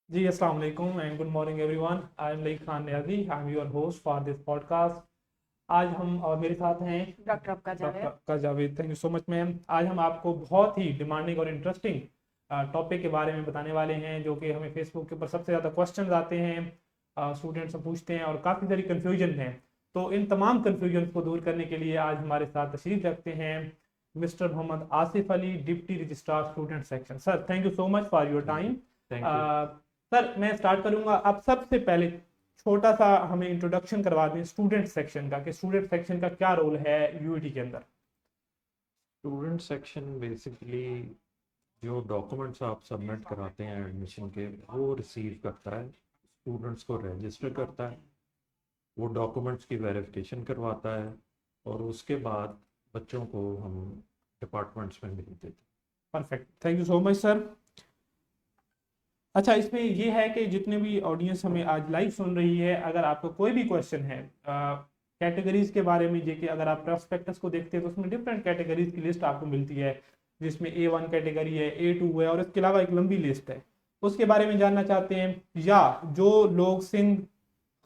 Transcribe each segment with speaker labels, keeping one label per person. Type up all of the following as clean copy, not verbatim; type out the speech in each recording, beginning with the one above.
Speaker 1: जी अस्सलाम वालेकुम and good morning everyone. I am Laeeq Khan Niazi, I am your host for this podcast. आज हम और मेरे साथ हैं
Speaker 2: डॉक्टर अब्का
Speaker 1: डॉक्टर
Speaker 2: जावेद।
Speaker 1: का Javed. Thank you so much ma'am. आज हम आपको बहुत ही डिमांडिंग और इंटरेस्टिंग टॉपिक के बारे में बताने वाले हैं, जो कि हमें फेसबुक के ऊपर सबसे ज़्यादा क्वेश्चंस आते हैं, स्टूडेंट्स से पूछते हैं और काफ़ी सारी कन्फ्यूजन हैं। तो इन तमाम कन्फ्यूजन को दूर करने के लिए आज हमारे साथ तशरीफ रखते हैं mister Mohammad Asif Ali, deputy registrar student section. Sir thank you so much for your
Speaker 3: thank you.
Speaker 1: Time.
Speaker 3: Thank you.
Speaker 1: Sir मैं स्टार्ट करूंगा। आप सबसे पहले छोटा सा हमें इंट्रोडक्शन करवा दें स्टूडेंट सेक्शन का, कि स्टूडेंट सेक्शन का क्या रोल है यूईटी के अंदर।
Speaker 3: स्टूडेंट सेक्शन बेसिकली जो डॉक्यूमेंट्स आप सबमिट कराते हैं एडमिशन के वो रिसीव करता है, स्टूडेंट्स को रजिस्टर करता है, वो डॉक्यूमेंट्स की वेरिफिकेशन करवाता है और उसके बाद बच्चों को हम डिपार्टमेंट्स में भेज देते हैं।
Speaker 1: Perfect, thank you so much sir. अच्छा, इसमें ये है कि जितने भी ऑडियंस हमें आज लाइव सुन रही है, अगर आपको कोई भी क्वेश्चन है कैटेगरीज के बारे में, जे कि अगर आप प्रॉस्पेक्टस को देखते हैं तो उसमें डिफरेंट कैटेगरीज की लिस्ट आपको मिलती है, जिसमें A1 कैटेगरी है, A2 है और इसके अलावा एक लंबी लिस्ट है। उसके बारे में जानना चाहते हैं, या जो लोग सिंध,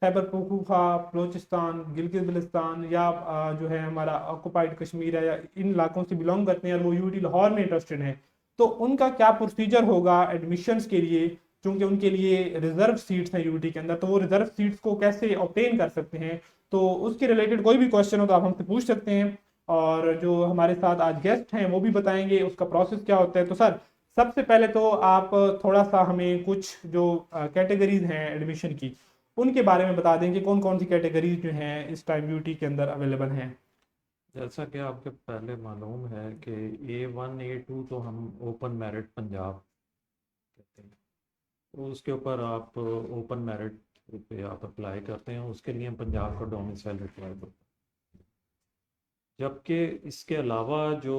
Speaker 1: खैबर पख्तूनख्वा, बलोचिस्तान, गिलगित बल्तिस्तान या जो है हमारा ऑक्युपाइड कश्मीर है, या इन इलाकों से बिलोंग करते हैं और वो यूटी लाहौर में इंटरेस्टेड हैं, तो उनका क्या प्रोसीजर होगा एडमिशन्स के लिए, क्योंकि उनके लिए रिजर्व सीट्स हैं यूटी के अंदर, तो वो रिजर्व सीट्स को कैसे ऑब्टेन कर सकते हैं। तो उसके रिलेटेड कोई भी क्वेश्चन हो तो आप हमसे पूछ सकते हैं, और जो हमारे साथ आज गेस्ट हैं वो भी बताएंगे उसका प्रोसेस क्या होता है। तो सर सबसे पहले तो आप थोड़ा सा हमें कुछ जो कैटेगरीज हैं एडमिशन की, उनके बारे में बता दें कि कौन कौन सी कैटेगरीज जो हैं इस टाइम यूटी के अंदर अवेलेबल हैं।
Speaker 3: जैसा कि आपके पहले मालूम है कि A1 A2 तो हम ओपन मेरिट पंजाब कहते हैं, तो उसके ऊपर आप ओपन मेरिट पे आप अप्लाई करते हैं, उसके लिए पंजाब का डोमिसाइल रिक्वायर्ड होता है। जबकि इसके अलावा जो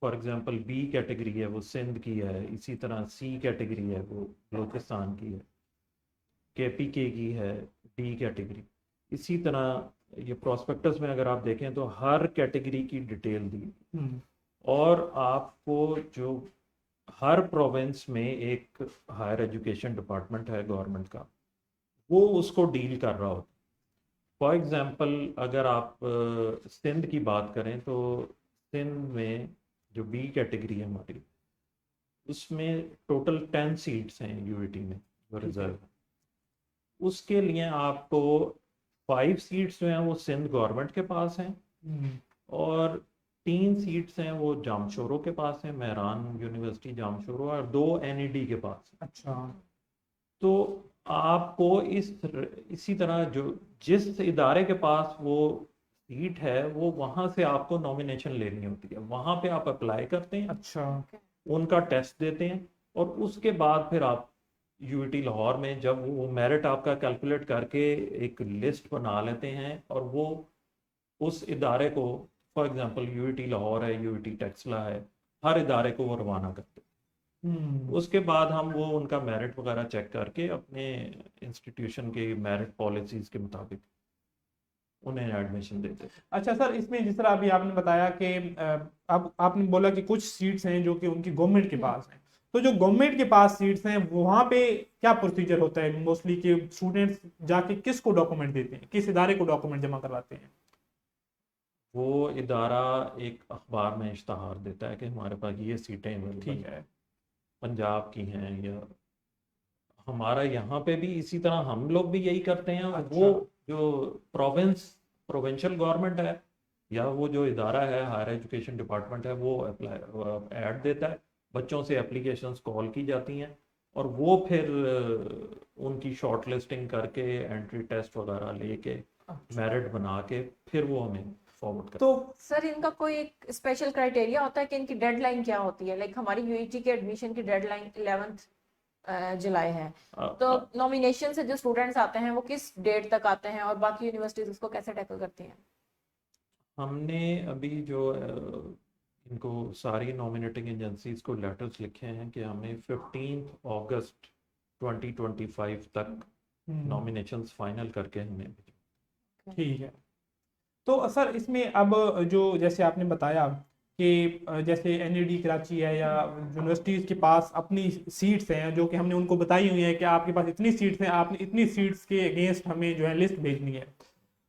Speaker 3: फॉर एग्जांपल बी कैटेगरी है वो सिंध की है, इसी तरह सी कैटेगरी है वो बलूचिस्तान की है, KPK की है डी कैटेगरी। इसी तरह ये प्रोस्पेक्टस में अगर आप देखें तो हर कैटेगरी की डिटेल दी,
Speaker 1: हम्म।
Speaker 3: और आपको जो हर प्रोविंस में एक हायर एजुकेशन डिपार्टमेंट है गवर्नमेंट का, वो उसको डील कर रहा होता है। फॉर एग्ज़ाम्पल अगर आप सिंध की बात करें तो सिंध में जो बी कैटेगरी है हमारी, उसमें टोटल 10 सीट्स हैं यूईटी में जो
Speaker 1: ठीक है।
Speaker 3: रिजर्व है। उसके लिए आपको 5 सीट्स जो हैं वो सिंध गवर्नमेंट के पास हैं,
Speaker 1: हम्म।
Speaker 3: और 3 सीट्स हैं वो जामशोरों के पास हैं, मेहरान यूनिवर्सिटी जामशोरों, और 2 NED के पास हैं।
Speaker 1: अच्छा।
Speaker 3: तो आपको इसी तरह जो जिस इदारे के पास वो सीट है वो वहाँ से आपको नॉमिनेशन लेनी होती है, वहाँ पे आप अप्लाई करते हैं,
Speaker 1: अच्छा।
Speaker 3: उनका टेस्ट देते हैं, और उसके बाद फिर आप यूईटी लाहौर में जब वो मेरिट आपका कैलकुलेट करके एक लिस्ट बना लेते हैं, और वो उस इदारे को, फॉर एग्जांपल यूईटी लाहौर है, यूईटी टेक्सला है, हर इदारे को वो रवाना करते हैं।
Speaker 1: हम्म।
Speaker 3: उसके बाद हम वो उनका मेरिट वगैरह चेक करके अपने इंस्टीट्यूशन के मेरिट पॉलिसीज़ के मुताबिक उन्हें एडमिशन देते हैं।
Speaker 1: अच्छा सर, इसमें जिस तरह अभी आपने बताया कि अब आपने बोला कि कुछ सीट्स हैं जो कि उनकी गवर्नमेंट के पास हैं, तो जो गवर्नमेंट के पास सीट्स हैं वहाँ पे क्या प्रोसीजर होता है मोस्टली, कि स्टूडेंट्स जाके किसको डॉक्यूमेंट देते हैं, किस इदारे को डॉक्यूमेंट जमा करवाते हैं।
Speaker 3: वो इदारा एक अखबार में इश्तहार देता है कि हमारे पास ये सीटें अवेलेबल
Speaker 1: ठीक
Speaker 3: हैं,
Speaker 1: है।
Speaker 3: पंजाब की हैं, या हमारा यहाँ पे भी इसी तरह हम लोग भी यही करते हैं। और वो
Speaker 1: अच्छा।
Speaker 3: जो प्रोविंशियल गवर्नमेंट है, या वो जो इदारा है हायर एजुकेशन डिपार्टमेंट है, वो अप्लाई ऐड देता है, बच्चों से एप्लीकेशंस कॉल की जाती हैं, और वो फिर उनकी शॉर्ट लिस्टिंग करके एंट्री टेस्ट वगैरह लेके
Speaker 1: अच्छा।
Speaker 3: मेरिट बना के फिर वो हमें फॉरवर्ड
Speaker 1: तो
Speaker 3: करते
Speaker 2: सर इनका कोई एक स्पेशल क्राइटेरिया होता है कि इनकी डेडलाइन क्या होती है? लाइक हमारी यूईटी के एडमिशन की डेडलाइन 11 जुलाई है, तो
Speaker 3: हैं।
Speaker 2: नॉमिनेशन से जो स्टूडेंट्स आते हैं वो किस डेट तक आते हैं और बाकी यूनिवर्सिटीज उसको कैसे टैकल करती हैं?
Speaker 3: हमने अभी जो इनको सारी नॉमिनेटिंग एजेंसीज को लेटर्स लिखे हैं कि हमें 15 अगस्त 2025 तक
Speaker 1: हम्म,
Speaker 3: नॉमिनेशंस फाइनल करके हमें भेजो।
Speaker 1: ठीक है। तो सर इसमें अब जो जैसे आपने बताया कि जैसे एनईडी कराची है या यूनिवर्सिटीज़ के पास अपनी सीट्स हैं जो कि हमने उनको बताई हुई है कि आपके पास इतनी सीट्स हैं, आपने इतनी सीट्स के अगेंस्ट हमें जो है लिस्ट भेजनी है,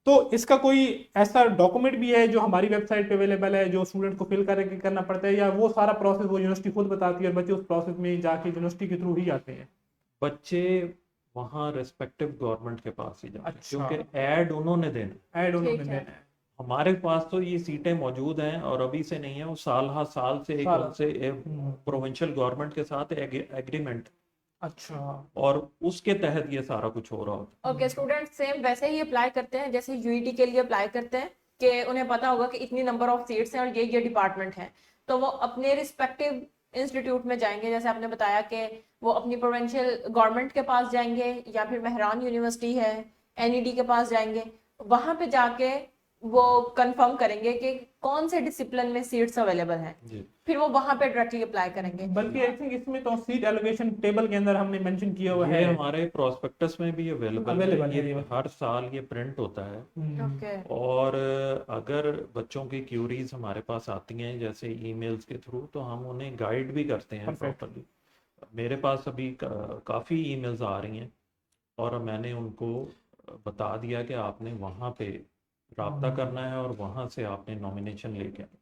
Speaker 1: तो इसका कोई ऐसा डॉक्यूमेंट भी है जो हमारी वेबसाइट पे अवेलेबल है जो स्टूडेंट को फिल करके करना पड़ता है, या वो सारा प्रोसेस वो यूनिवर्सिटी खुद बताती है और बच्चे उस प्रोसेस में जाके यूनिवर्सिटी के थ्रू ही जाते हैं?
Speaker 3: बच्चे वहाँ रेस्पेक्टिव गवर्नमेंट के पास ही जाते हैं,
Speaker 1: अच्छा,
Speaker 3: क्योंकि ऐड उन्होंने देना।
Speaker 1: ऐड उन्होंने
Speaker 2: ठीक है।
Speaker 1: देना है।
Speaker 3: हमारे पास तो ये सीटें मौजूद हैं और अभी से नहीं है, वो साल हर साल से एक
Speaker 1: साल।
Speaker 3: उनसे
Speaker 1: हम्म,
Speaker 3: प्रोविंशियल गवर्नमेंट के साथ एग्रीमेंट,
Speaker 1: अच्छा,
Speaker 3: और उसके तहत ये सारा कुछ हो रहा होता
Speaker 2: ओके, स्टूडेंट सेम वैसे ही अप्लाई करते हैं जैसे यूईटी के लिए अप्लाई करते हैं, कि उन्हें पता होगा कि इतनी नंबर ऑफ सीट्स हैं और ये डिपार्टमेंट है, तो वो अपने रिस्पेक्टिव इंस्टीट्यूट में जाएंगे, जैसे आपने बताया कि वो अपनी प्रोविंशियल गवर्नमेंट के पास जाएंगे या फिर मेहरान यूनिवर्सिटी है एनईडी के पास जाएंगे, वहां पे जाके वो कंफर्म करेंगे कि कौन से डिसिप्लिन में सीट्स अवेलेबल हैं,
Speaker 3: जी।
Speaker 2: फिर वो वहां पे डायरेक्टली अप्लाई करेंगे।
Speaker 1: बल्कि आई थिंक इसमें तो सीट एलोकेशन टेबल के अंदर हमने मेंशन किया हुआ
Speaker 3: ये
Speaker 1: है।
Speaker 3: हमारे प्रोस्पेक्टस में भी अवेलेबल
Speaker 1: Available
Speaker 3: है,
Speaker 1: है
Speaker 3: ये
Speaker 1: ये।
Speaker 3: हर साल ये प्रिंट होता है।
Speaker 2: ओके,
Speaker 3: और अगर बच्चों की क्यूरीज हमारे पास आती हैं जैसे ईमेल्स के थ्रू, तो हम उन्हें गाइड भी करते हैं
Speaker 1: Perfect.
Speaker 3: प्रॉपरली। मेरे पास अभी काफ़ी ईमेल्स आ रही हैं और मैंने उनको बता दिया कि आपने वहाँ पे रब्ता करना है और वहाँ से आपने नॉमिनेशन लेके आना।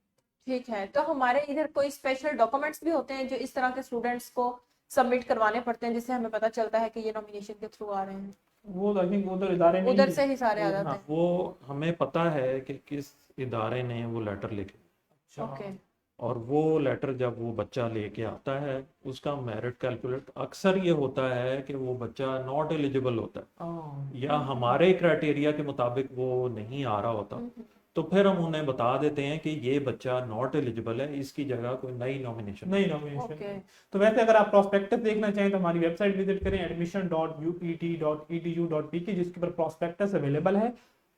Speaker 2: ठीक है। तो हमारे इधर कोई स्पेशल डॉक्यूमेंट्स भी होते हैं जो इस तरह के स्टूडेंट्स को सबमिट करवाने पड़ते हैं, जिससे हमें पता चलता है कि ये नॉमिनेशन के थ्रू आ रहे हैं?
Speaker 1: वो आई थिंक उधर इदारे में
Speaker 2: उधर से ही सारे आ जाते
Speaker 1: हाँ,
Speaker 2: हैं।
Speaker 3: वो हमें पता है कि किस इदारे ने वो लेटर लिखे,
Speaker 1: अच्छा,
Speaker 2: ओके,
Speaker 3: और वो लेटर जब वो बच्चा लेके आता है उसका मेरिट कैलकुलेट अक्सर ये होता है कि वो बच्चा नॉट एलिजिबल होता है या हमारे क्राइटेरिया के मुताबिक वो नहीं आ रहा होता, तो फिर हम उन्हें बता देते हैं कि ये बच्चा नॉट एलिजिबल है, इसकी जगह कोई नई नॉमिनेशन।
Speaker 1: नई नॉमिनेशन।
Speaker 2: ओके,
Speaker 1: तो वैसे अगर आप प्रोस्पेक्टस देखना चाहें तो हमारी वेबसाइट विजिट करें admission.uit.edu.pk, जिसके ऊपर प्रोस्पेक्टस अवेलेबल है।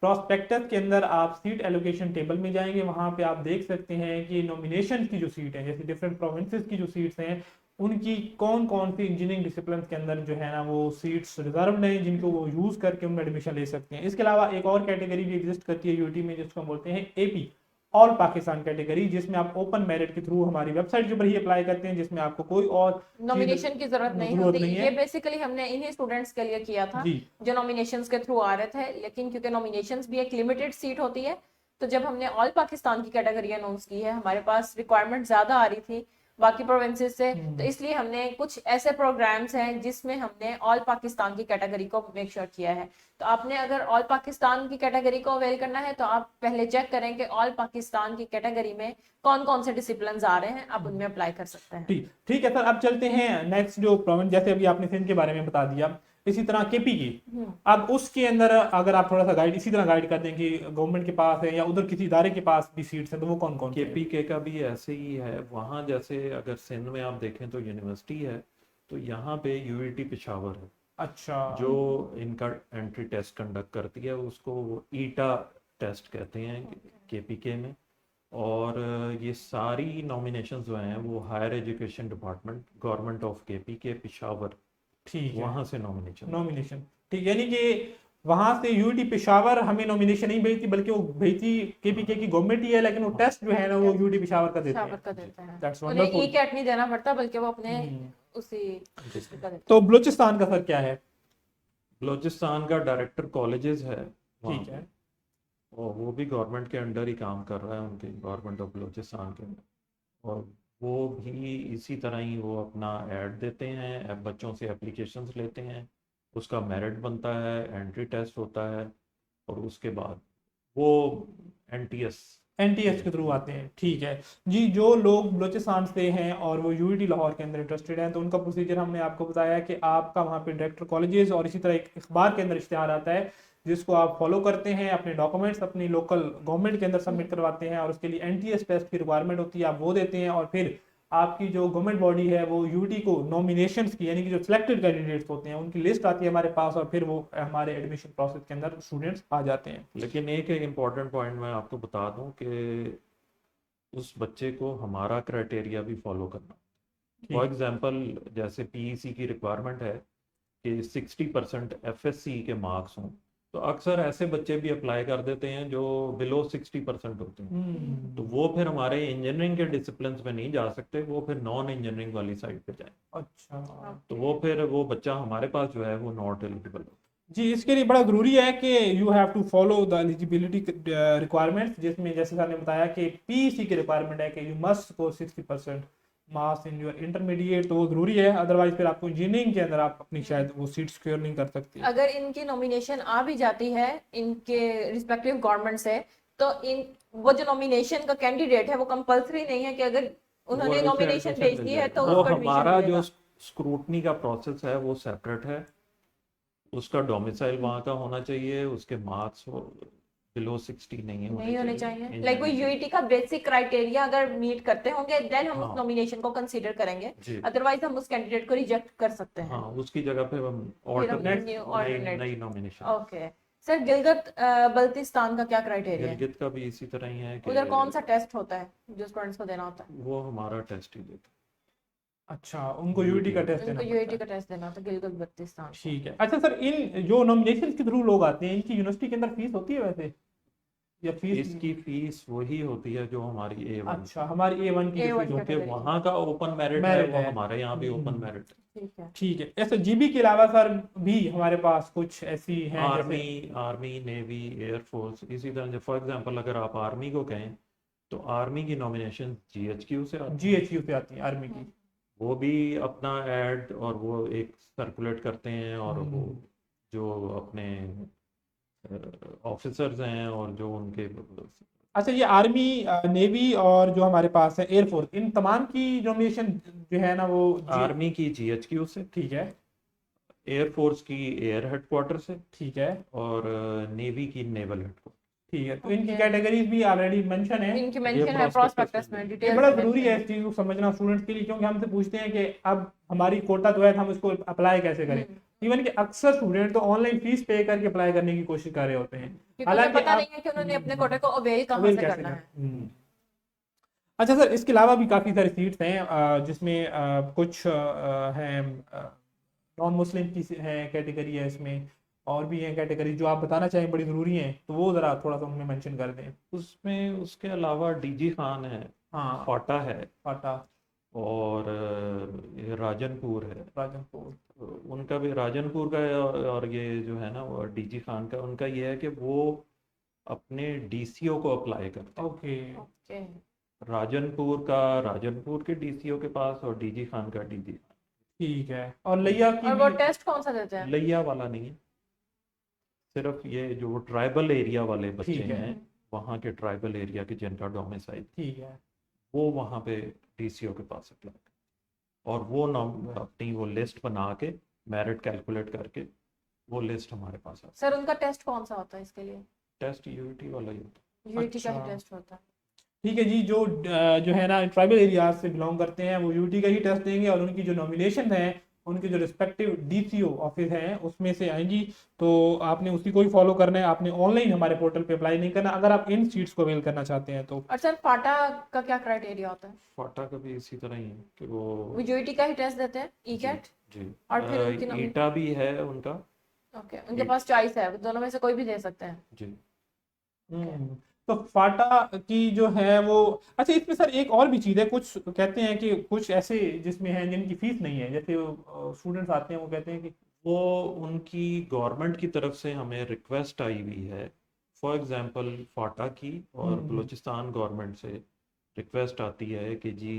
Speaker 1: प्रोस्पेक्टस के अंदर आप सीट एलोकेशन टेबल में जाएंगे, वहां पे आप देख सकते हैं कि नॉमिनेशन की जो सीट है, जैसे डिफरेंट प्रोविंसेस की जो सीट्स हैं, उनकी कौन कौन सी इंजीनियरिंग डिसिप्लिन के अंदर जो है ना वो सीट्स रिजर्व हैं, जिनको वो यूज करके उनमें एडमिशन ले सकते हैं। इसके अलावा एक और कैटेगरी भी एग्जिस्ट करती है यूटी में, जिसको हम बोलते हैं एपी ऑल पाकिस्तान कैटेगरी, जिसमें आप ओपन मेरिट के थ्रू हमारी वेबसाइट के ऊपर ही अप्लाई करते हैं, जिसमें आपको कोई और
Speaker 2: नॉमिनेशन की जरूरत नहीं
Speaker 1: जरूरत
Speaker 2: होती।
Speaker 1: नहीं
Speaker 2: ये
Speaker 1: है
Speaker 2: बेसिकली हमने इन्हीं स्टूडेंट्स के लिए किया था
Speaker 1: जी।
Speaker 2: जो नॉमिनेशंस के थ्रू आ रहे थे, लेकिन क्योंकि नॉमिनेशंस भी एक लिमिटेड सीट होती है, तो जब हमने ऑल पाकिस्तान की कैटेगरी अनाउंस की है, हमारे पास रिक्वायरमेंट ज्यादा आ रही थी बाकी प्रोविंसेस से, तो इसलिए हमने कुछ ऐसे प्रोग्राम्स हैं जिसमें हमने ऑल पाकिस्तान की कैटेगरी को मेक श्योर किया है। तो आपने अगर ऑल पाकिस्तान की कैटेगरी को अवेल करना है तो आप पहले चेक करें कि ऑल पाकिस्तान की कैटेगरी में कौन कौन से डिसिप्लिन आ रहे हैं, आप उनमें अप्लाई कर सकते हैं।
Speaker 1: ठीक ठीक है सर, अब चलते हैं नेक्स्ट जो प्रोविंस, जैसे अभी आपने सिंध के बारे में बता दिया, इसी तरह केपी की, अब उसके अंदर अगर आप थोड़ा सा गाइड इसी तरह गाइड कर दें कि गवर्नमेंट के पास है या उधर किसी इदारे के पास भी सीट्स हैं, तो वो कौन कौन से हैं?
Speaker 3: केपीके का भी ऐसे ही है। वहाँ जैसे अगर सिंध में आप देखें तो यूनिवर्सिटी है, तो यहाँ पे यूईटी पेशावर है
Speaker 1: अच्छा,
Speaker 3: जो इनका एंट्री टेस्ट कंडक्ट करती है, उसको ईटा टेस्ट कहते हैं केपीके में। और ये सारी नॉमिनेशन जो हैं वो higher education department government of KPK Peshawar,
Speaker 1: ठीक है,
Speaker 3: वहाँ से नॉमिनेशन।
Speaker 1: नॉमिनेशन, ठीक, यानी कि वहां से यूटी पेशावर हमें नॉमिनेशन नहीं भेजती, बल्कि वो भेजती केपीके की गवर्नमेंट ही है, लेकिन वो टेस्ट जो है ना वो यूटी पेशावर का देते
Speaker 2: शावर
Speaker 1: हैं।
Speaker 2: का देते हैं,
Speaker 1: दैट्स
Speaker 2: उन्हें
Speaker 1: वंडरफुल।
Speaker 2: ई कैट नहीं देना पड़ता, बल्कि वो अपने उसी डिस्ट्रिक्ट का देते
Speaker 1: तो बलूचिस्तान का सर क्या है?
Speaker 3: बलूचिस्तान का डायरेक्टर कॉलेजेस है वहाँ
Speaker 1: ठीक है,
Speaker 3: पे, और वो भी गवर्नमेंट के अंडर ही काम कर रहा है, उनके गवर्नमेंट ऑफ बलूचिस्तान के अंदर। और वो भी इसी तरह ही वो अपना ऐड देते हैं, बच्चों से एप्लीकेशंस लेते हैं, उसका मेरिट बनता है, एंट्री टेस्ट होता है, और उसके बाद वो एनटीएस
Speaker 1: एनटीएस के थ्रू आते हैं। ठीक है जी, जो लोग बलूचिस्तान से हैं और वो यूटी लाहौर के अंदर इंटरेस्टेड हैं, तो उनका प्रोसीजर हमने आपको बताया कि आपका वहाँ पे डायरेक्टर कॉलेजेस और इसी तरह एक अखबार के अंदर इश्तिहार आता है, जिसको आप फॉलो करते हैं, अपने डॉक्यूमेंट्स अपनी लोकल गवर्नमेंट के अंदर सबमिट करवाते हैं, और उसके लिए एनटीएस टेस्ट की रिक्वायरमेंट होती है, आप वो देते हैं, और फिर आपकी जो गवर्नमेंट बॉडी है वो यूटी को नॉमिनेशंस की, यानी कि जो सिलेक्टेड कैंडिडेट्स होते हैं उनकी लिस्ट आती है हमारे पास, और फिर वो हमारे एडमिशन प्रोसेस के अंदर स्टूडेंट्स आ जाते हैं।
Speaker 3: लेकिन एक इम्पॉर्टेंट पॉइंट मैं आपको बता दूं कि उस बच्चे को हमारा क्राइटेरिया भी फॉलो करना। फॉर एग्जांपल जैसे पीईसी की रिक्वायरमेंट है कि 60% एफएससी के मार्क्स हों, तो अक्सर ऐसे बच्चे भी अप्लाई कर देते हैं जो बिलो 60% होते हैं, तो वो फिर हमारे इंजीनियरिंग के डिसिप्लिन में नहीं जा सकते, वो फिर नॉन इंजीनियरिंग वाली साइड पे जाए,
Speaker 1: अच्छा
Speaker 3: तो वो फिर वो बच्चा हमारे पास जो है वो नॉट एलिजिबल होता
Speaker 1: जी, इसके लिए बड़ा ज़रूरी है कि you have to follow the eligibility requirements, जिसमें जैसे सर ने बताया कि पीसी की रिक्वायरमेंट है कि you must score 60% marks in your intermediate, तो वो ज़रूरी है, अदरवाइज फिर आपको इंजीनियरिंग के अंदर आप अपनी शायद वो सीट सिक्योर नहीं कर सकते।
Speaker 2: अगर इनकी नॉमिनेशन आ भी जाती है इनके रिस्पेक्टिव गवर्नमेंट से, तो इन वो जो नॉमिनेशन का कैंडिडेट है वो कंपलसरी नहीं है कि अगर
Speaker 3: है,
Speaker 2: उन्होंने
Speaker 3: वो
Speaker 2: नॉमिनेशन
Speaker 3: admission
Speaker 2: भेज
Speaker 3: मिल
Speaker 2: दी है
Speaker 3: जाएगा।
Speaker 2: तो
Speaker 3: वो
Speaker 2: उसको एडमिशन
Speaker 3: हमारा जो
Speaker 2: मिलेगा।
Speaker 3: स्क्रूटनी का प्रोसेस है वो सेपरेट है, उसका डोमिसाइल वहाँ का होना चाहिए, उसके मार्क्स बिलो 60 नहीं
Speaker 2: होने चाहिए। लाइक वो
Speaker 3: engineering
Speaker 2: यूईटी का बेसिक क्राइटेरिया अगर मीट करते होंगे देन हम उस
Speaker 3: हाँ
Speaker 2: नॉमिनेशन को कंसीडर करेंगे,
Speaker 3: जी,
Speaker 2: अदरवाइज हम उस कैंडिडेट को रिजेक्ट कर सकते हैं।
Speaker 3: हाँ उसकी जगह पे हम
Speaker 2: फिर हम
Speaker 3: ऑल्टरनेट
Speaker 2: new alternate-
Speaker 3: नई nomination.
Speaker 2: Okay sir, Gilgit Baltistan का क्या क्राइटेरिया है?
Speaker 3: गिलगित का भी इसी तरह ही है कि
Speaker 2: उधर कौन सा टेस्ट होता है जो स्टूडेंट्स को देना होता है?
Speaker 3: वो हमारा टेस्ट ही देता
Speaker 1: अच्छा, उनको यूटी का टेस्ट देना
Speaker 2: उनको
Speaker 1: पड़ता
Speaker 2: यूईटी
Speaker 1: है।
Speaker 2: का टेस्ट देना होता है गिलगित बल्तिस्तान।
Speaker 1: ठीक है। अच्छा सर, इन जो नॉमिनेशन के थ्रू लोग आते हैं, इनकी यूनिवर्सिटी के अंदर फीस होती है वैसे, या
Speaker 3: है।
Speaker 1: फीस?
Speaker 3: इसकी फीस वही होती है जो हमारी A1,
Speaker 1: अच्छा, हमारी A1 की जो
Speaker 2: A1
Speaker 1: फीस होती
Speaker 3: क्योंकि
Speaker 2: category।
Speaker 3: वहाँ का ओपन मेरिट है,
Speaker 1: मेरिट
Speaker 3: वो
Speaker 1: है।
Speaker 3: हमारे यहाँ भी ओपन मेरिट है।
Speaker 2: ठीक है।
Speaker 1: ठीक है। ऐसे जीबी के अलावा सर भी हमारे पास कुछ ऐसी हैं
Speaker 3: आर्मी नेवी एयरफोर्स, इसी तरह से फॉर एग्जांपल अगर आप आर्मी को कहें तो आर्मी की नॉमिनेशन GHQ से आती है,
Speaker 1: जीएचयू से आती है आर्मी की।
Speaker 3: वो भी अपना एड और वो एक सर्कुलेट करते हैं, और वो जो अपने ऑफिसर्स हैं और जो उनके
Speaker 1: अच्छा, ये आर्मी, नेवी और जो हमारे पास है एयरफोर्स, इन तमाम की नॉमिनेशन जो है ना वो
Speaker 3: आर्मी की GHQ से,
Speaker 1: ठीक है।
Speaker 3: एयरफोर्स की एयर हेडक्वार्टर से,
Speaker 1: ठीक है।
Speaker 3: और नेवी की नेवल हेडक्वार्टर।
Speaker 1: ठीक है, तो इनकी
Speaker 2: Okay.
Speaker 1: कैटेगरीज भी ऑलरेडी मेंशन है।
Speaker 2: इनकी मेंशन है
Speaker 3: prospectus
Speaker 2: प्रोस्पेक्टस
Speaker 3: में
Speaker 2: में,
Speaker 3: है।
Speaker 1: ये
Speaker 2: डिटेल्स
Speaker 1: बड़ा
Speaker 2: में
Speaker 1: जरूरी
Speaker 2: mention
Speaker 1: है इस चीज को समझना स्टूडेंट्स के लिए, क्योंकि हमसे पूछते हैं कि अब हमारी कोटा तो है तो हम इसको अप्लाई कैसे करें। इवन कि अक्सर स्टूडेंट तो ऑनलाइन फीस पे करके अप्लाई करने की कोशिश कर रहे होते हैं,
Speaker 2: क्योंकि उन्हें
Speaker 1: हालांकि
Speaker 2: पता
Speaker 1: आप
Speaker 2: नहीं है कि उन्होंने अपने कोटे को अवेल कहाँ
Speaker 1: अवेल
Speaker 2: से
Speaker 1: कैसे
Speaker 2: करना है।
Speaker 1: करें। अच्छा सर, इसके अलावा भी काफ़ी सारी सीट्स हैं, जिसमें कुछ हैं नॉन मुस्लिम की हैं कैटेगरी है इसमें, और भी हैं कैटेगरी जो आप बताना चाहें बड़ी ज़रूरी हैं, तो वो ज़रा थोड़ा सा उनमें मेंशन कर दें।
Speaker 3: उसमें उसके अलावा DG खान है,
Speaker 1: हाँ,
Speaker 3: फाटा है,
Speaker 1: फाटा,
Speaker 3: और ये राजनपुर है,
Speaker 1: राजनपुर।
Speaker 3: उनका भी राजनपुर का और ये जो है ना वो DG खान का, उनका ये है कि वो अपने DCO को अप्लाई करते हैं।
Speaker 1: ओके।
Speaker 2: ओके।
Speaker 3: राजनपुर का राजनपुर के DCO के पास, और DG खान का DG।
Speaker 1: ठीक है। और लैया की
Speaker 2: और वो
Speaker 1: भी
Speaker 2: टेस्ट कौन सा देते हैं?
Speaker 3: लैया वाला नहीं है, सिर्फ ये जो ट्राइबल एरिया वाले बच्चे
Speaker 1: ठीक है।
Speaker 3: हैं, वहाँ के ट्राइबल एरिया के जिनका डोमिसाइल,
Speaker 1: ठीक है।
Speaker 3: वो वहाँ पे DCO के पास अप्लाई करें, और वो नाम अपनी वो लिस्ट बना के मेरिट कैलकुलेट करके वो लिस्ट हमारे पास आता
Speaker 2: सर उनका टेस्ट कौन सा होता है इसके लिए?
Speaker 3: है। टेस्ट यूटी वाला ही होता
Speaker 2: यूईटी का ही
Speaker 1: अच्छा।
Speaker 2: टेस्ट होता है।
Speaker 1: ठीक है जी, जो है ना ट्राइबल एरिया से बिलोंग करते हैं वो यूटी का ही टेस्ट देंगे, और उनकी जो नॉमिनेशन है उनके जो रिस्पेक्टिव DCO ऑफिस हैं उसमें से आएंगी, तो आपने उसी को ही फॉलो करना है, आपने ऑनलाइन हमारे पोर्टल पे अप्लाई नहीं करना अगर आप इन सीट्स को अवेल करना चाहते हैं तो।
Speaker 2: और सर फाटा का क्या क्राइटेरिया होता है?
Speaker 3: है। फाटा का भी इसी तरह ही है कि
Speaker 2: वो
Speaker 3: वो
Speaker 2: यूईटी का ही टेस्ट देते हैं, ईकेट?
Speaker 3: जी,
Speaker 2: और फिर उनकी
Speaker 3: ईटा भी है उनका।
Speaker 2: ओके, उनके पास चॉइस है, दोनों में से कोई भी दे सकते हैं।
Speaker 3: जी,
Speaker 1: तो फाटा की जो है वो, अच्छा इसमें सर एक और भी चीज़ है, कुछ कहते हैं कि कुछ ऐसे जिसमें हैं जिनकी फीस नहीं है, जैसे स्टूडेंट्स आते हैं वो कहते हैं कि
Speaker 3: वो उनकी गवर्नमेंट की तरफ से हमें रिक्वेस्ट आई हुई है, फॉर एग्जांपल फाटा की और बलूचिस्तान गवर्नमेंट से रिक्वेस्ट आती है कि जी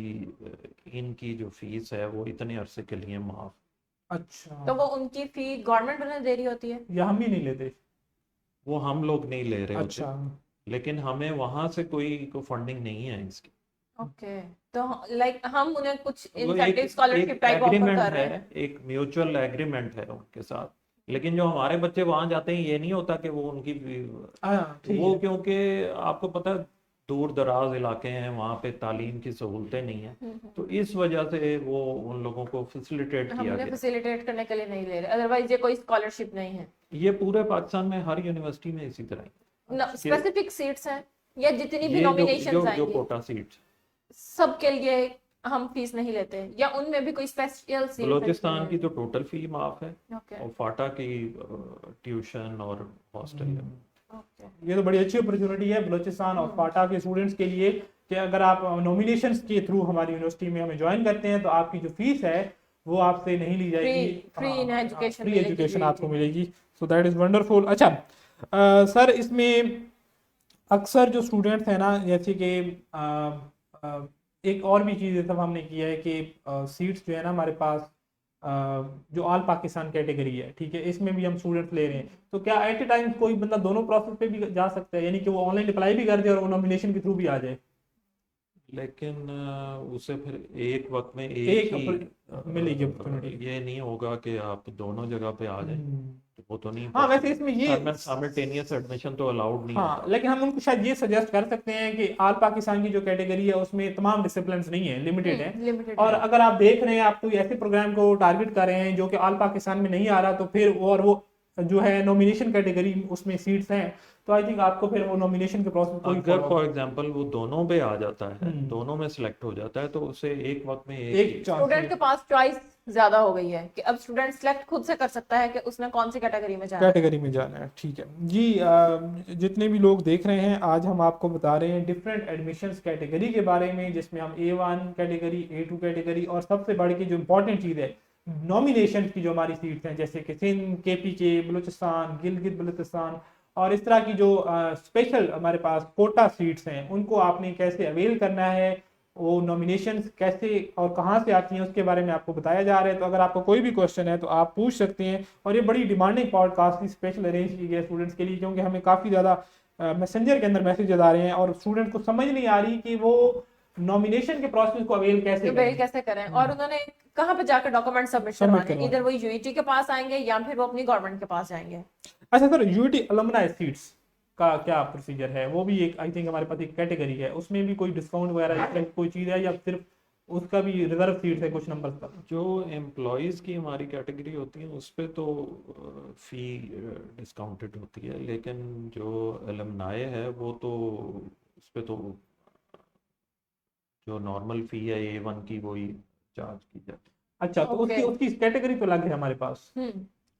Speaker 3: इनकी जो फीस है वो इतने अरसे के लिए माफ,
Speaker 1: अच्छा,
Speaker 2: तो वो उनकी फी गवर्नमेंट उन्हें दे रही होती है?
Speaker 1: या हम ही नहीं लेते?
Speaker 3: वो हम लोग नहीं ले रहे होते,
Speaker 1: अच्छा,
Speaker 3: लेकिन हमें वहां से कोई फंडिंग नहीं है इसकी।
Speaker 2: ओके, तो लाइक हम उन्हें कुछ
Speaker 3: वो एक
Speaker 2: incentive scholarship type offer
Speaker 3: agreement
Speaker 2: कर रहे
Speaker 3: है,
Speaker 2: हैं।
Speaker 3: एक म्यूचुअल एग्रीमेंट है उनके साथ, लेकिन जो हमारे बच्चे वहां जाते हैं ये नहीं होता कि वो उनकी
Speaker 1: हाँ ठीक
Speaker 3: वो
Speaker 1: है।
Speaker 3: क्योंकि आपको पता है दूर दराज इलाके हैं, वहाँ पे तालीम की सहूलतें नहीं है, तो इस वजह से वो उन लोगों को फैसिलिटेट किया
Speaker 2: हमने
Speaker 3: गया।
Speaker 2: फैसिलिटेट करने के लिए नहीं ले रहे, अदरवाइज ये कोई स्कॉलरशिप नहीं है।
Speaker 3: ये पूरे पाकिस्तान में हर यूनिवर्सिटी में इसी तरह ही
Speaker 2: स्पेसिफिक सीट्स हैं या जितनी भी
Speaker 3: ये
Speaker 2: नॉमिनेशंस
Speaker 3: जो
Speaker 2: आएंगी
Speaker 3: कोटा सीट्स
Speaker 2: सबके लिए हम फीस नहीं लेते, या उनमें भी कोई स्पेशल सीट?
Speaker 3: बलूचिस्तान की तो टोटल फी माफ है,
Speaker 2: ओके
Speaker 3: और फाटा की ट्यूशन और हॉस्टल है।
Speaker 2: ओके।
Speaker 1: ये तो बड़ी अच्छी अपॉर्चुनिटी है बलूचिस्तान और फाटा के स्टूडेंट्स के लिए कि अगर आप नॉमिनेशंस के थ्रू हमारी यूनिवर्सिटी में हमें ज्वाइन करते हैं तो आपकी जो फीस है वो आपसे नहीं ली जाएगी,
Speaker 2: फ्री इन एजुकेशन
Speaker 1: फ्री
Speaker 2: मिलेगी
Speaker 1: एजुकेशन
Speaker 2: जी
Speaker 1: आपको
Speaker 2: जी।
Speaker 1: मिलेगी। So that is wonderful. अच्छा सर, इसमें अक्सर जो स्टूडेंट्स हैं ना, जैसे कि एक और भी चीज़ सब हमने किया है कि सीट्स जो है ना हमारे पास अ, जो ऑल पाकिस्तान कैटेगरी है, ठीक है, इसमें भी हम स्टूडेंट्स ले रहे हैं। तो क्या एट ए टाइम कोई बंदा दोनों प्रोसेस पे भी जा सकता है, यानी कि वो ऑनलाइन अप्लाई भी कर दे और वो नॉमिनेशन के थ्रू भी आ जाए?
Speaker 3: लेकिन उसे फिर एक वक्त में
Speaker 1: एक
Speaker 3: एक ही
Speaker 1: मिलेगी अपॉर्चुनिटी।
Speaker 3: ये नहीं होगा कि आप दोनों जगह पे आ जाएं, तो वो तो नहीं
Speaker 1: हाँ वैसे
Speaker 3: पॉसिबल।
Speaker 1: इसमें ये
Speaker 3: साइमल्टेनियस एडमिशन तो अलाउड नहीं
Speaker 1: हाँ,
Speaker 3: होता।
Speaker 1: लेकिन हम उनको शायद ये सजेस्ट कर सकते हैं कि ऑल पाकिस्तान की जो कैटेगरी है उसमें तमाम डिसिप्लिन नहीं है, लिमिटेड है।
Speaker 2: लिमिटेड
Speaker 1: और
Speaker 2: है।
Speaker 1: अगर आप देख रहे हैं आप कोई ऐसे प्रोग्राम को टारगेट कर रहे हैं जो कि ऑल पाकिस्तान में नहीं आ रहा, तो फिर और वो जो है नॉमिनेशन कैटेगरी उसमें सीट्स हैं, तो आई थिंक आपको फिर वो नॉमिनेशन के प्रोसेस कोई
Speaker 3: अगर फॉर एग्जांपल वो दोनों पे आ जाता है,
Speaker 1: हम्म।
Speaker 3: दोनों में सिलेक्ट हो जाता है, तो उसे एक वक्त में एक
Speaker 1: एक
Speaker 3: ही
Speaker 1: चांस
Speaker 2: स्टूडेंट के पास चॉइस ज्यादा हो गई है कि अब स्टूडेंट सिलेक्ट खुद से कर सकता है कि उसने कौन सी कैटेगरी में जाना है।
Speaker 1: कैटेगरी में जाना है। ठीक है जी। जितने भी लोग देख रहे हैं आज हम आपको बता रहे हैं डिफरेंट एडमिशंस कैटेगरी के बारे में, जिसमें हम A1 कैटेगरी, A2 कैटेगरी, और सबसे बढ़ के जो इम्पोर्टेंट चीज़ है नॉमिनेशन की जो हमारी सीट्स हैं, जैसे कि सिंध, KPK, बलूचिस्तान, गिलगित बल्तिस्तान, और इस तरह की जो स्पेशल हमारे पास कोटा सीट्स हैं, उनको आपने कैसे अवेल करना है, वो नॉमिनेशंस कैसे और कहाँ से आती हैं, उसके बारे में आपको बताया जा रहा है। तो अगर आपको कोई भी क्वेश्चन है तो आप पूछ सकते हैं। और ये बड़ी डिमांडिंग पॉडकास्ट थी, स्पेशल अरेंज की गई स्टूडेंट्स के लिए, क्योंकि हमें काफ़ी ज़्यादा मैसेंजर के अंदर मैसेजेस आ रहे हैं और स्टूडेंट को समझ नहीं आ रही कि वो नॉमिनेशन के प्रोसेस को अवेल कैसे
Speaker 2: अवेल
Speaker 1: करें।
Speaker 2: कैसे करें, और उन्होंने कहाँ पे जाकर डॉक्यूमेंट सबमिट
Speaker 1: सबमिट
Speaker 2: करवाने,
Speaker 1: करवाने।
Speaker 2: इधर वो यूईटी के पास आएंगे या फिर वो अपनी गवर्नमेंट के पास जाएंगे।
Speaker 1: अच्छा सर, यूटी अलुमनाई सीट्स का क्या प्रोसीजर है? वो भी एक आई थिंक हमारे पास एक कैटेगरी है, उसमें भी कोई डिस्काउंट वगैरह इस तरह की कोई चीज़ है, या सिर्फ उसका भी रिजर्व सीट्स है कुछ नंबर तक?
Speaker 3: जो एम्प्लॉयज़ की हमारी कैटेगरी होती है उस पे तो फ़ी डिस्काउंटेड होती है, लेकिन जो एलमनाई है वो तो उस पे तो जो नॉर्मल फ़ी है A1 की वही चार्ज की जाती
Speaker 1: अच्छा, तो उसकी
Speaker 2: ओके।
Speaker 1: उसकी कैटेगरी तो अलग है हमारे पास।
Speaker 3: है,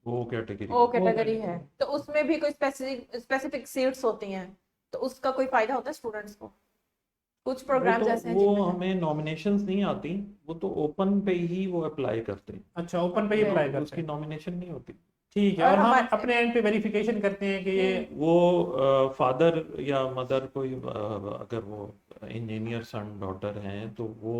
Speaker 3: वो कैटेगरी।
Speaker 2: ओ कैटेगरी
Speaker 1: category
Speaker 2: है, तो उसमें भी कोई स्पेसिफिक सीट्स होती हैं, तो उसका कोई फायदा होता है स्टूडेंट्स को? कुछ
Speaker 3: वो
Speaker 2: प्रोग्राम्स
Speaker 3: तो
Speaker 2: ऐसे हैं
Speaker 3: वो
Speaker 2: जिनमें है।
Speaker 3: हमें नॉमिनेशंस नहीं आती, वो तो ओपन पे ही वो अप्लाई करते हैं,
Speaker 1: अच्छा, ओपन पे ही
Speaker 2: Okay.
Speaker 1: अप्लाई करते
Speaker 3: उसकी
Speaker 1: हैं।
Speaker 3: नॉमिनेशन नहीं होती।
Speaker 1: ठीक है,
Speaker 2: और
Speaker 1: और हम
Speaker 2: हमारे
Speaker 1: अपने एंड पे वेरिफिकेशन करते हैं कि ये
Speaker 3: वो फादर या मदर कोई अगर वो इंजीनियर सन डॉटर हैं तो वो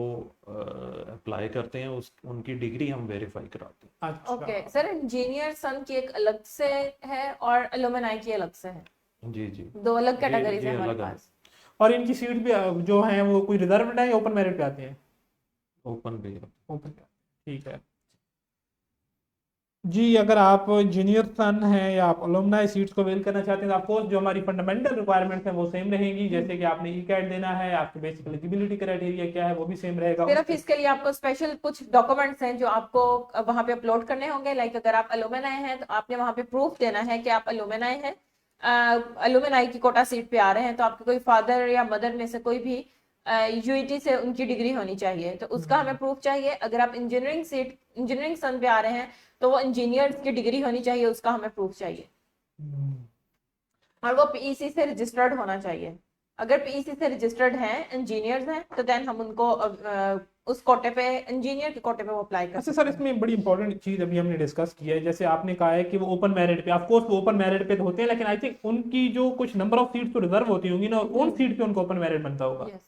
Speaker 3: अप्लाई करते हैं, उस उनकी डिग्री हम वेरीफाई कराते
Speaker 1: अच्छा।
Speaker 2: ओके सर, इंजीनियर सन की एक अलग से है और एलुमनाई की अलग से है,
Speaker 3: हैं। जी जी,
Speaker 2: दो अलग
Speaker 3: ये
Speaker 2: कैटेगरीज
Speaker 3: ये
Speaker 2: है हमारे
Speaker 3: अलग अलग
Speaker 2: पास।
Speaker 1: और इनकी सीट भी जो है वो कोई रिजर्व है या ओपन मेरिट पे आते हैं?
Speaker 3: ओपन भी है।
Speaker 1: ओपन पे। ठीक है जी। अगर आप जूनियर सन हैं या आप अलुमनाई सीट्स को अवेल करना चाहते हैं, तो ऑफकोर्स जो हमारी फंडामेंटल रिक्वायरमेंट्स हैं वो सेम रहेंगी, जैसे कि आपने ई कैट देना है, आपके बेसिक एलिजिबिलिटी क्राइटेरिया क्या है वो भी सेम रहेगा।
Speaker 2: सिर्फ इसके लिए आपको स्पेशल कुछ डॉक्यूमेंट्स हैं जो आपको वहां पे अपलोड करने होंगे, लाइक अगर आप एलुमनाई हैं तो आपने वहां पे प्रूफ देना है कि आप एलुमनाई हैं, एलुमनाई की कोटा सीट पे आ रहे हैं, तो आपके कोई फादर या मदर में से कोई भी यूईटी से उनकी डिग्री होनी चाहिए, तो उसका हमें प्रूफ चाहिए। अगर आप इंजीनियरिंग सन पे आ रहे हैं तो वो इंजीनियर की डिग्री होनी चाहिए, उसका हमें प्रूफ चाहिए, और वो पीईसी से रजिस्टर्ड होना चाहिए। अगर पीईसी से रजिस्टर्ड हैं, इंजीनियर्स हैं, तो देन हम उनको उस कोटे पे, इंजीनियर के कोटे पे वो अप्लाई कर
Speaker 1: अच्छा
Speaker 2: सकते
Speaker 1: सर, इसमें बड़ी इंपॉर्टेंट चीज अभी हमने डिस्कस की है, जैसे आपने कहा है कि वो ओपन मेरिट पे, ऑफ कोर्स वो ओपन मेरिट पे तो होते हैं, लेकिन आई थिंक उनकी जो कुछ नंबर ऑफ सीट्स तो रिजर्व होती होंगी ना, और उन सीट पे उनको ओपन मेरिट बनता होगा।
Speaker 2: हैं। Yes.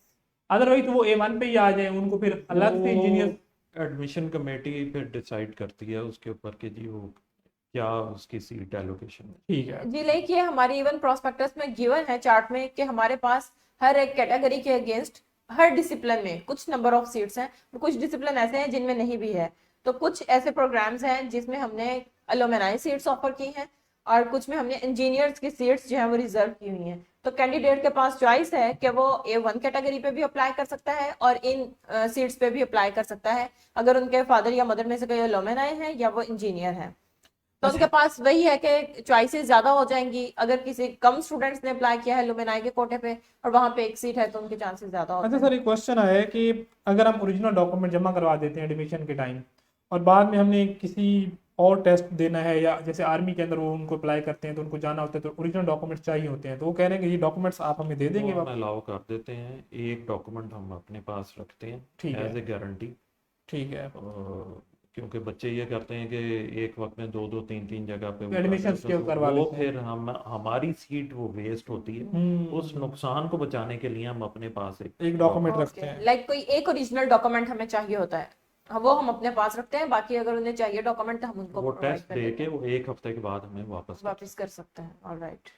Speaker 1: अदरवाइज तो वो A1 पे ही आ जाए, उनको फिर अलग से इंजीनियर।
Speaker 3: एडमिशन कमेटी फिर डिसाइड करती है उसके ऊपर कि जी वो क्या उसकी सीट एलोकेशन है।
Speaker 1: ठीक है।
Speaker 2: जी, लाइक ये हमारी इवन प्रोस्पेक्टस में गिवन है चार्ट में कि हमारे पास हर एक कैटेगरी के अगेंस्ट हर डिसिप्लिन में कुछ नंबर ऑफ सीट्स हैं, कुछ डिसिप्लिन ऐसे हैं जिनमें नहीं भी है, तो कुछ ऐसे प्रोग्राम्स हैं जिसमें हमने अलुमनाई सीट्स ऑफर की हैं, और कुछ में हमने इंजीनियर्स की सीट्स जो है वो रिजर्व की हुई हैं। तो कैंडिडेट के पास चॉइस है कि वो A1 कैटेगरी पे भी अप्लाई कर सकता है और इन सीट्स पे भी अप्लाई कर सकता है, अगर उनके फादर या मदर में से कोई अलुमनाई है या वो इंजीनियर है। तो उनके पास वही है कि चॉइसेस ज्यादा हो जाएंगी। अगर किसी कम स्टूडेंट्स ने अप्लाई किया है लुमेनाई के कोटे पे और वहां पे एक सीट है तो उनके चांसेस ज्यादा होते
Speaker 1: अच्छा
Speaker 2: हैं।
Speaker 1: सर, एक क्वेश्चन आया है कि अगर हम ओरिजिनल डॉक्यूमेंट जमा करवा देते हैं एडमिशन के टाइम और बाद में हमने किसी और टेस्ट देना है, या जैसे आर्मी के अंदर वो उनको अप्लाई करते हैं तो उनको जाना होता है तो ओरिजिनल डॉक्यूमेंट्स चाहिए होते हैं, तो वो कह रहे हैं कि ये डॉक्यूमेंट्स आप हमें दे
Speaker 3: वो
Speaker 1: देंगे
Speaker 3: हम
Speaker 1: वापस?
Speaker 3: अलाउ कर देते हैं, एक डॉक्यूमेंट हम अपने पास रखते हैं
Speaker 1: ठीक है,
Speaker 3: एज ए गारंटी।
Speaker 1: ठीक है।
Speaker 3: क्योंकि बच्चे ये करते हैं कि एक वक्त में दो दो तीन तीन जगह पे वो कर
Speaker 1: एडमिशंस
Speaker 3: देते हैं,
Speaker 1: के
Speaker 3: तो
Speaker 1: करवा
Speaker 3: वो
Speaker 1: लेते हैं।
Speaker 3: फिर हम हमारी सीट वो वेस्ट होती है। उस
Speaker 1: हम्म,
Speaker 3: नुकसान को बचाने के लिए हम अपने पास एक
Speaker 1: एक डॉक्यूमेंट रखते
Speaker 2: ओके,
Speaker 1: हैं।
Speaker 2: लाइक कोई एक ओरिजिनल डॉक्यूमेंट हमें चाहिए होता है, वो हम अपने पास रखते हैं, बाकी अगर उन्हें चाहिए डॉक्यूमेंट तो हम उनको
Speaker 3: वो
Speaker 2: प्रोवाइड
Speaker 3: टेस्ट
Speaker 2: कर
Speaker 3: दे
Speaker 2: देते
Speaker 3: के
Speaker 2: हैं,
Speaker 3: वो एक हफ्ते के बाद हमें वापस कर
Speaker 2: वापस कर सकते हैं। ऑलराइट।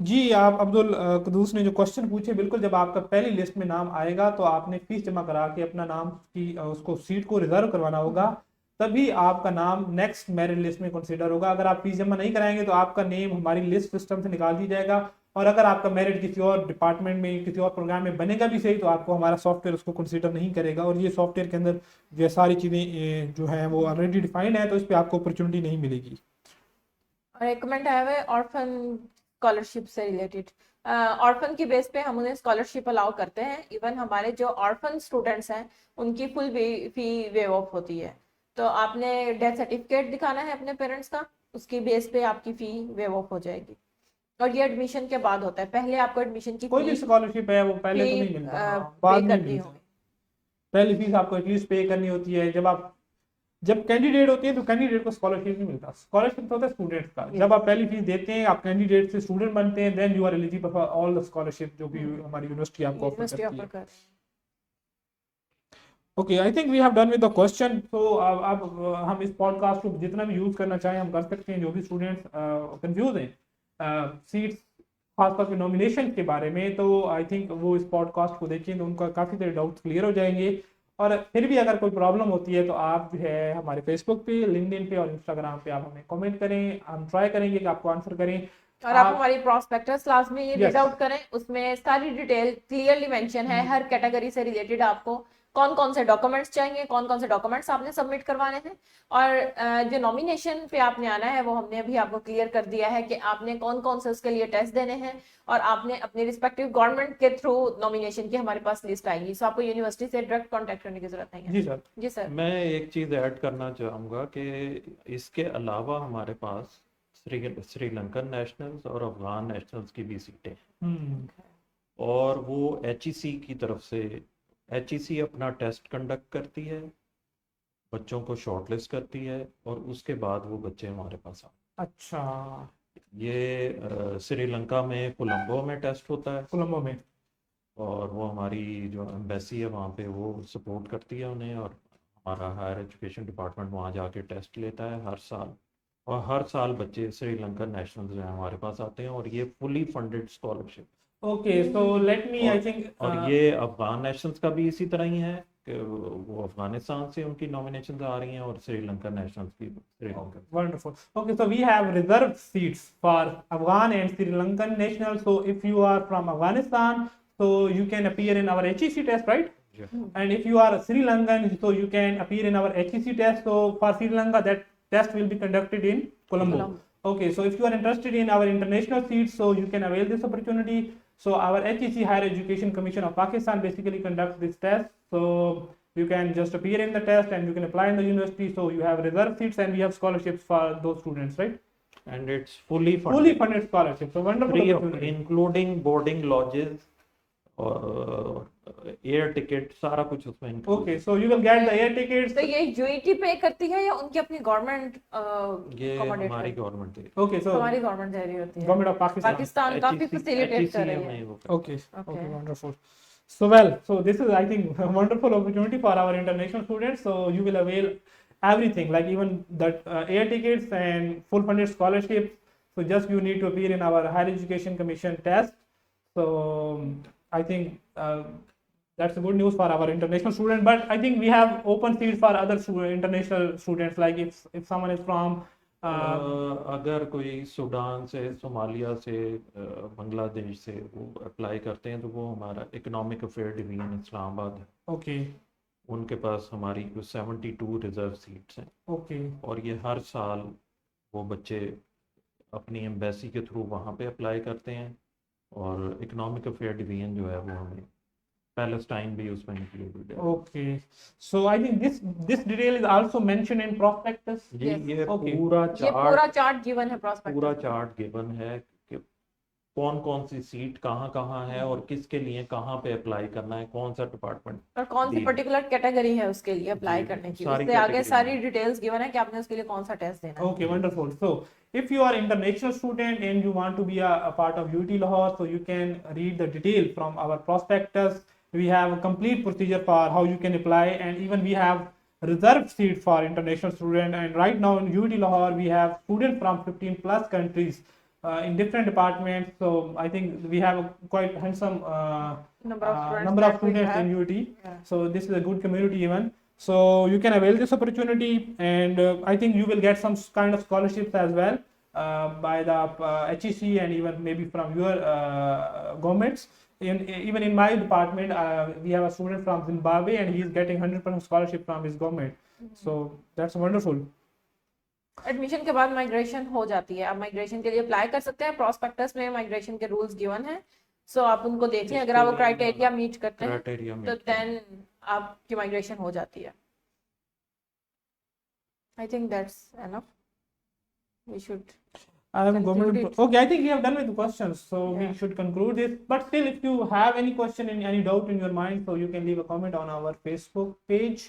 Speaker 1: जी, आप अब्दुल कुदूस ने जो क्वेश्चन पूछे, बिल्कुल जब आपका पहली लिस्ट में नाम आएगा तो आपने फीस जमा करा के अपना नाम की उसको सीट को रिजर्व करवाना होगा, तभी आपका नाम नेक्स्ट मेरिट लिस्ट में कंसीडर होगा। अगर आप फीस जमा नहीं कराएंगे तो आपका नेम हमारी लिस्ट सिस्टम से निकाल दिया जाएगा, और अगर आपका मेरिट किसी और डिपार्टमेंट में किसी और प्रोग्राम में बनेगा भी सही तो आपको हमारा सॉफ्टवेयर उसको कंसीडर नहीं करेगा, और ये सॉफ्टवेयर के अंदर ये सारी चीज़ें जो है वो ऑलरेडी डिफाइंड है, तो इस पर आपको अपॉर्चुनिटी नहीं मिलेगी।
Speaker 2: और एक कमेंट आया हुआ है ऑर्फन स्कॉलरशिप से रिलेटेड। ऑर्फन की बेस पे हम उन्हें स्कॉलरशिप अलाउ करते हैं। इवन हमारे जो ऑर्फन स्टूडेंट्स हैं उनकी फुल फी वेव ऑफ होती है। तो आपने डेथ सर्टिफिकेट दिखाना है अपने पेरेंट्स का, उसकी बेस पे आपकी फी वेव ऑफ हो जाएगी। और ये एडमिशन के बाद होता है, पहले आपको एडमिशन की
Speaker 1: कोई भी स्कॉलरशिप है वो पहले तो नहीं मिलता, हाँ,
Speaker 2: पे
Speaker 1: बाद में
Speaker 2: करनी
Speaker 1: मिलता है।
Speaker 2: होगी।
Speaker 1: पहली फीस आपको एटलीस्ट पे करनी होती है। जब कैंडिडेट होती है तो कैंडिडेट को स्कॉलरशिप नहीं मिलता, स्कॉलरशिप होता है स्टूडेंट्स का। जब आप पहली फीस देते हैं, आप कैंडिडेट से स्टूडेंट बनते हैं, then you are eligible for all the scholarship जो भी हमारी यूनिवर्सिटी आपको ऑफर
Speaker 2: यूनिवर्सिटी
Speaker 1: करती
Speaker 2: ऑफर
Speaker 1: है।
Speaker 2: कर
Speaker 1: okay, I think we have done with the question. तो अब हम इस पॉडकास्ट को जितना भी यूज करना चाहें हम कर सकते हैं। जो भी स्टूडेंट्स कंफ्यूज हैं सीट्स खासतौर पे नॉमिनेशन के बारे में, तो आई थिंक वो इस पॉडकास्ट को देखें तो उनका काफ़ी सारे डाउट्स क्लियर हो जाएंगे। और फिर भी अगर कोई प्रॉब्लम होती है तो आप जो है हमारे फेसबुक पे, लिंक्डइन पे और इंस्टाग्राम पे आप हमें कमेंट करें, हम ट्राई करेंगे कि आपको आंसर करें।
Speaker 2: और आप हमारी प्रॉस्पेक्टस क्लास में ये
Speaker 1: Yes.
Speaker 2: रीड आउट करें, उसमें सारी डिटेल क्लियरली मेंशन है हर कैटेगरी से रिलेटेड। आपको कौन कौन से डॉक्यूमेंट्स चाहिए, कौन कौन से डॉक्यूमेंट्स आपने सबमिट करवाने हैं, और जो नॉमिनेशन पे आपने आना है वो हमने अभी आपको क्लियर कर दिया है कि आपने कौन कौन से उसके लिए टेस्ट देने हैं, और आपने अपने रिस्पेक्टिव गवर्नमेंट के थ्रू नॉमिनेशन की हमारे पास लिस्ट आएगी। सो आपको यूनिवर्सिटी से डायरेक्ट कॉन्टेक्ट करने की जरूरत नहीं है।
Speaker 1: जी सर।
Speaker 2: जी सर।
Speaker 3: मैं एक चीज़ ऐड करना चाहूँगा कि इसके अलावा हमारे पास श्रीलंकन नेशनल्स और अफगान नेशनल्स की भी सीटें हैं।
Speaker 1: हम्म,
Speaker 3: और वो एचईसी की तरफ से, एचईसी अपना टेस्ट कंडक्ट करती है, बच्चों को शॉर्टलिस्ट करती है, और उसके बाद वो बच्चे हमारे पास आते
Speaker 1: अच्छा,
Speaker 3: हैं। ये श्रीलंका में कोलंबो में टेस्ट होता है,
Speaker 1: कोलंबो में।
Speaker 3: और वो हमारी जो एम्बेसी है वहाँ पे वो सपोर्ट करती है उन्हें, और हमारा हायर एजुकेशन डिपार्टमेंट वहाँ जाके टेस्ट लेता है हर साल। और हर साल बच्चे श्रीलंकन नेशनल्स जो हैं हमारे पास आते हैं, और ये fully funded scholarship.
Speaker 1: Okay, so let me I
Speaker 3: और
Speaker 1: थिंक
Speaker 3: और ये अफगान नेशनल्स का भी इसी तरह ही है कि वो अफगानिस्तान से उनकी नॉमिनेशंस आ रही हैं, और श्रीलंकन नेशनल्स की Sri Lanka.
Speaker 1: wonderful. Okay, so we have reserved seats for Afghan and Sri Lankan nationals. So if you are from Afghanistan, so you can appear in our HEC test, right?
Speaker 3: Yeah.
Speaker 1: And if you are Sri Lankan, so you can appear in our HEC test. So for Sri Lanka, that test will be conducted in Colombo.
Speaker 2: Colombo.
Speaker 1: Okay, so if you are interested in our international seats, so you can avail this opportunity. So our HEC, Higher Education Commission of Pakistan, basically conducts this test. So you can just appear in the test and you can apply in the university. So you have reserved seats and we have scholarships for those students, right?
Speaker 3: And it's fully funded.
Speaker 1: Fully funded scholarship. So wonderful
Speaker 3: Free of,
Speaker 1: opportunity.
Speaker 3: including boarding lodges और air ticket, सारा कुछ उसमें include
Speaker 1: Okay,
Speaker 3: है।
Speaker 1: so you will get the air tickets.
Speaker 2: तो ये UET पे करती है या उनकी अपनी गवर्नमेंट
Speaker 3: ये
Speaker 2: accommodate
Speaker 3: हमारी
Speaker 2: करती है?
Speaker 3: गवर्नमेंट है।
Speaker 1: Okay, so
Speaker 2: हमारी गवर्नमेंट दे रही होती है।
Speaker 1: government of Pakistan.
Speaker 2: पाकिस्तान काफी
Speaker 3: HEC
Speaker 2: फैसिलिटेट कर रही है।
Speaker 3: में वो करते हैं।
Speaker 1: Okay,
Speaker 2: Okay.
Speaker 1: okay, wonderful. So well, so this is I think a wonderful opportunity for our international students. So you will avail everything, like even that air tickets and full funded scholarships. So just you need to appear in our Higher Education Commission test. So I think that's a good news for our international student. But I think we have open seats for other international students. Like if someone is from
Speaker 3: अगर कोई Sudan से, Somalia से, बांग्लादेश से वो apply करते हैं तो वो हमारा इकोनॉमिक अफेयर डिवीजन इस्लामाबाद है,
Speaker 1: okay,
Speaker 3: उनके पास हमारी कुछ 72 रिजर्व सीट्स हैं,
Speaker 1: ओके
Speaker 3: और ये हर साल वो बच्चे अपनी एम्बेसी के थ्रू वहाँ पे अप्लाई करते हैं, और इकोनॉमिक अफेयर डिवीजन जो है वो हमें पैलेस्टाइन भी उसमें इंक्लूडेड है।
Speaker 1: okay so I think this detail is also mentioned in prospectus
Speaker 3: ये
Speaker 1: Okay.
Speaker 3: पूरा
Speaker 2: ये पूरा
Speaker 3: चार्ट
Speaker 2: चार्ट गिवन है
Speaker 3: पूरा
Speaker 2: प्रोस्पेक्टस।
Speaker 3: चार्ट गिवन है कि कौन कौन सी सीट कहाँ कहाँ है और किसके लिए कहाँ पे अप्लाई करना है, कौन सा डिपार्टमेंट।
Speaker 2: और कौन सी
Speaker 3: जी।
Speaker 2: पर्टिकुलर कैटेगरी है उसके लिए अप्लाई
Speaker 3: जी,
Speaker 2: करने की,
Speaker 3: सारी
Speaker 2: उससे आगे
Speaker 3: category
Speaker 2: सारी
Speaker 3: में।
Speaker 2: डिटेल्स गिवन है कि आपने उसके लिए कौन सा टेस्ट देना है।
Speaker 1: Okay, wonderful. So, if you are international student and you want to be a part of UT Lahore, so you can read the detail from our prospectus. We have a complete procedure for how you can apply, and even we have reserved seat for international student. And right now in UT Lahore, we have students from 15 plus countries in different departments. So I think we have a quite handsome
Speaker 2: Number of students
Speaker 1: number of
Speaker 2: that we
Speaker 1: students
Speaker 2: have.
Speaker 1: in UT.
Speaker 2: Yeah.
Speaker 1: So this is a good community even. So you can avail this opportunity, and I think you will get some kind of scholarships as well by the HEC and even maybe from your governments. Even in my department, we have a student from Zimbabwe, and he is getting 100% scholarship from his government. So that's wonderful.
Speaker 2: Admission के बाद migration हो जाती है, आप migration के लिए apply कर सकते हैं। प्रोस्पेक्टस में माइग्रेशन के रूल्स गिवन हैं, सो आप उनको देख लें, अगर आप वो क्राइटेरिया मीट करते हैं
Speaker 3: क्राइटेरिया
Speaker 2: तो देन आपकी माइग्रेशन हो जाती है। I think that's enough, we should conclude it.
Speaker 1: Okay, I think we have done with the questions, so we
Speaker 2: Yeah.
Speaker 1: should conclude this. But still, if you have any question, any doubt in your mind, so you can leave a comment on our Facebook page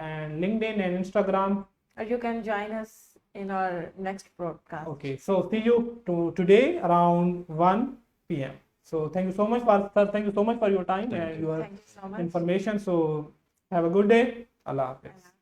Speaker 1: and LinkedIn and Instagram.
Speaker 2: or you can join us in our next broadcast.
Speaker 1: Okay, so see you today around 1 p.m. So thank you so much, sir. Thank you so much for your time
Speaker 3: Thank
Speaker 1: and
Speaker 3: you.
Speaker 1: your
Speaker 2: Thank you so much.
Speaker 1: information. So have a good day. Allah Hafiz.